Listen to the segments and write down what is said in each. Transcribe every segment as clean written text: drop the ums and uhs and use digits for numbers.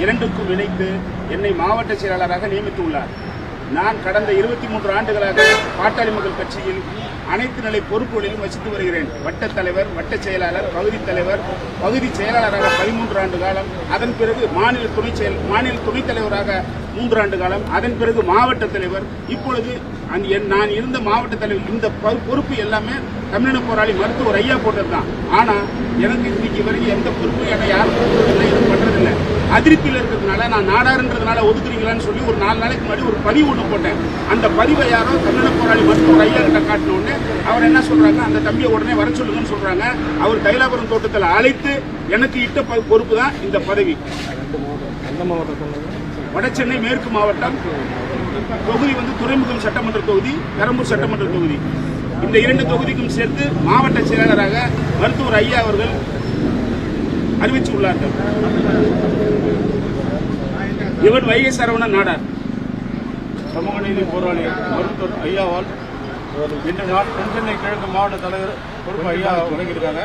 இரண்டுக்கும் இணைத்து என்னை மாவட்ட செயலாளராக நியமித்துள்ளார். நான் கடந்த 23 ஆண்டுகளாக பாட்டாளி மக்கள் கட்சியில் அனைத்து நிலை பொறுப்புகளிலும் வசித்து வருகிறேன். வட்ட தலைவர், வட்ட செயலாளர், பகுதி தலைவர், பகுதி செயலாளராக 13 ஆண்டு காலம், அதன் பிறகு மாநில துணைத் தலைவராக 3 ஆண்டு காலம், அதன் பிறகு மாவட்ட தலைவர். இப்பொழுது நான் இருந்த மாவட்ட தலைவர். இந்த பொறுப்பு எல்லாமே தமிழின போராளி மருத்துவர் ஐயா போட்டது தான். ஆனா எனக்கு இன்னைக்கு வரைக்கும் எந்த பொறுப்பும் என்னை யாரும் கூப்பிடுறதில்லை, எதுவும் பண்றதில்லை. அதிருப்தியில் இருக்கிறதுனால நான் நாடாருன்றதுனால ஒதுக்குறீங்களான்னு சொல்லி ஒரு 4 நாளைக்கு முன்னாடி ஒரு பதிவு ஒன்று போட்டேன். அந்த பதிவை யாரோ தமிழின போராளி மருத்துவர் ஐயா கிட்ட காட்டின உடனே அவர் என்ன சொல்றாங்க, அந்த தம்பியை உடனே வர சொல்லுங்கன்னு சொல்றாங்க. அவர் தைலாபுரம் தோட்டத்தில் அழைத்து எனக்கு இட்ட பொறுப்பு தான் இந்த பதவி. வடசென்னை மேற்கு மாவட்டம், தொகுதி துறைமுகம் சட்டமன்ற தொகுதி, பெரம்பூர் சட்டமன்ற தொகுதி. இந்த 2 தொகுதிக்கும் சேர்த்து மாவட்ட செயலாளராக மருத்துவர் ஐயா அவர்கள் அறிவித்துள்ளார்கள். இவர் வைகை சரவணன் நாடார். சமூக நீதி போராளி மருத்துவர் ஐயாவால் இன்று தென்சென்னை கிழக்கு மாவட்ட தலைவர் பொறுப்பு ஐயா வழங்கியிருக்காங்க.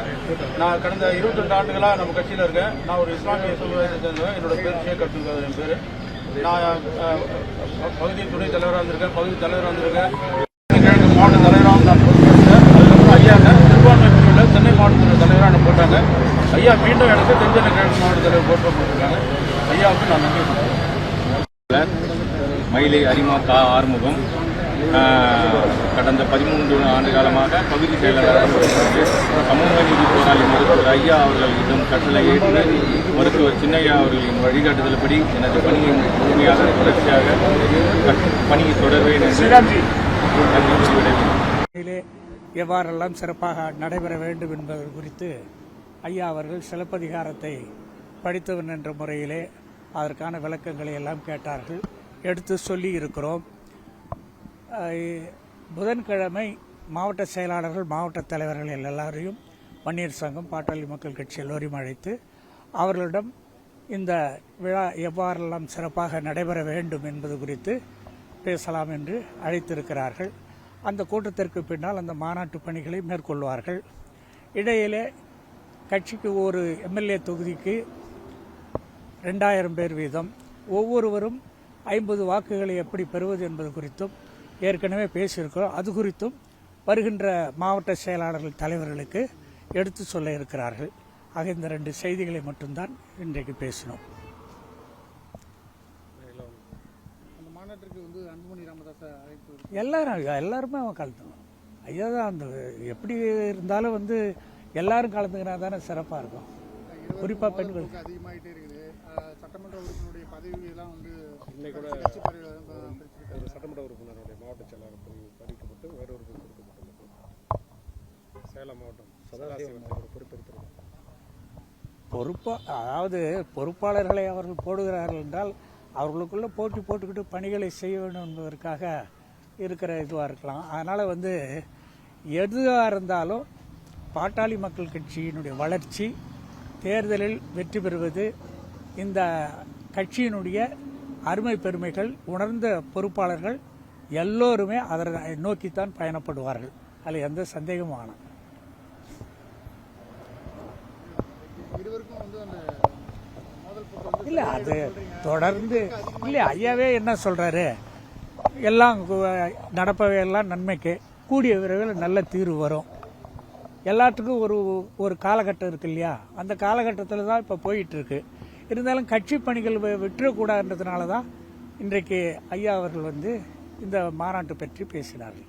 நான் கடந்த 22 ஆண்டுகளாக நம்ம கட்சியில் இருக்கேன். நான் ஒரு இஸ்லாமிய சமுதாயத்தை சேர்ந்தவன். என்னோட பேர் ஷேக் அப்துல் என் பேர். நான் பகுதி துணைத் தலைவராக இருந்திருக்கேன், பகுதி தலைவராக இருந்திருக்கேன், கிழக்கு மாவட்ட தலைவராக நான் பொறுப்பேற்றேன். அதுக்கப்புறம் ஐயா சிறுபான்மை பிரிவில் சென்னை மாவட்டத்தில் தலைவராக என்ன போட்டாங்க. ஐயா மீண்டும் எனக்கு தென்சென்னை கிழக்கு மாவட்ட தலைவர் பொறுப்பை போட்டிருக்காங்க. ஐயாவுக்கு நான் நன்றி சொல்றேன். மயிலை அரிமா கா ஆறுமுகம். கடந்த 13 ஆண்டு காலமாக பகுதி செயலாளராக சமூக நீதி போராளி மருத்துவர் ஐயா அவர்களிடம் கட்டளை ஏற்று மருத்துவர் சின்னையா அவர்களின் வழிகாட்டுதல்படி எனது பணியை முழுமையாக தொடர்ச்சியாக பணியை தொடர்வேன் என்று எவ்வாறெல்லாம் சிறப்பாக நடைபெற வேண்டும் என்பது குறித்து ஐயா அவர்கள் சிலப்பதிகாரத்தை படித்தவன் என்ற முறையிலே அதற்கான விளக்கங்களை எல்லாம் கேட்டார்கள், எடுத்து சொல்லி இருக்கிறோம். புதன்கிழமை மாவட்ட செயலாளர்கள், மாவட்ட தலைவர்கள் எல்லாரையும் வன்னியர் சங்கம், பாட்டாளி மக்கள் கட்சி எல்லோரையும் அழைத்து அவர்களிடம் இந்த விழா எவ்வாறெல்லாம் சிறப்பாக நடைபெற வேண்டும் என்பது குறித்து பேசலாம் என்று அழைத்திருக்கிறார்கள். அந்த கூட்டத்திற்கு பின்னால் அந்த மாநாட்டு பணிகளை மேற்கொள்வார்கள். இடையிலே கட்சிக்கு ஒரு எம்எல்ஏ தொகுதிக்கு 2000 பேர் வீதம், ஒவ்வொருவரும் 50 வாக்குகளை எப்படி பெறுவது என்பது குறித்தும் ஏற்கனவே பேசியிருக்கிறோம். அது குறித்தும் வருகின்ற மாவட்ட செயலாளர்கள் தலைவர்களுக்கு எடுத்து சொல்ல இருக்கிறார்கள். ஆக இந்த 2 செய்திகளை மட்டும்தான் இன்றைக்கு பேசினோம். எல்லாருமே அவன் கலந்துக்கணும். ஐயா தான் அந்த எப்படி இருந்தாலும் எல்லாரும் கலந்துக்கினா தானே சிறப்பாக இருக்கும். குறிப்பாக பெண்களுக்கு அதிகமாகிட்டே இருக்குது. சட்டமன்ற உறுப்பினருடைய பதவியெல்லாம் சட்டமன்ற உறுப்பினருடைய மாவட்ட செயலாளர் அறிவிக்கப்பட்டு வேறொரு கொடுக்கப்பட்டுள்ளது. சேலம் மாவட்டம் பொறுப்பா, அதாவது பொறுப்பாளர்களை அவர்கள் போடுகிறார்கள் என்றால் அவர்களுக்குள்ள போட்டி போட்டுக்கிட்டு பணிகளை செய்ய வேண்டும் என்பதற்காக இருக்கிற இதுவாக இருக்கலாம். அதனால் எதுவாக இருந்தாலும் பாட்டாளி மக்கள் கட்சியினுடைய வளர்ச்சி, தேர்தலில் வெற்றி பெறுவது, இந்த கட்சியினுடைய அருமை பெருமைகள் உணர்ந்த பொறுப்பாளர்கள் எல்லோருமே அதை நோக்கித்தான் பயணப்படுவார்கள். அதில் எந்த சந்தேகமும் வேணாம். இல்லை, அது தொடர்ந்து இல்லை. ஐயாவே என்ன சொல்றாரு, எல்லாம் நடப்பவையெல்லாம் நன்மைக்கு, கூடிய விரைவில் நல்ல தீர்வு வரும். எல்லாத்துக்கும் ஒரு காலகட்டம் இருக்கு இல்லையா, அந்த காலகட்டத்தில் தான் இப்போ போயிட்டு இருக்கு. இருந்தாலும் கட்சி பணிகள் விட்டுறக்கூடாதுன்றதுனால தான் இன்றைக்கு ஐயா அவர்கள் இந்த மாநாட்டு பற்றி பேசினார்கள்.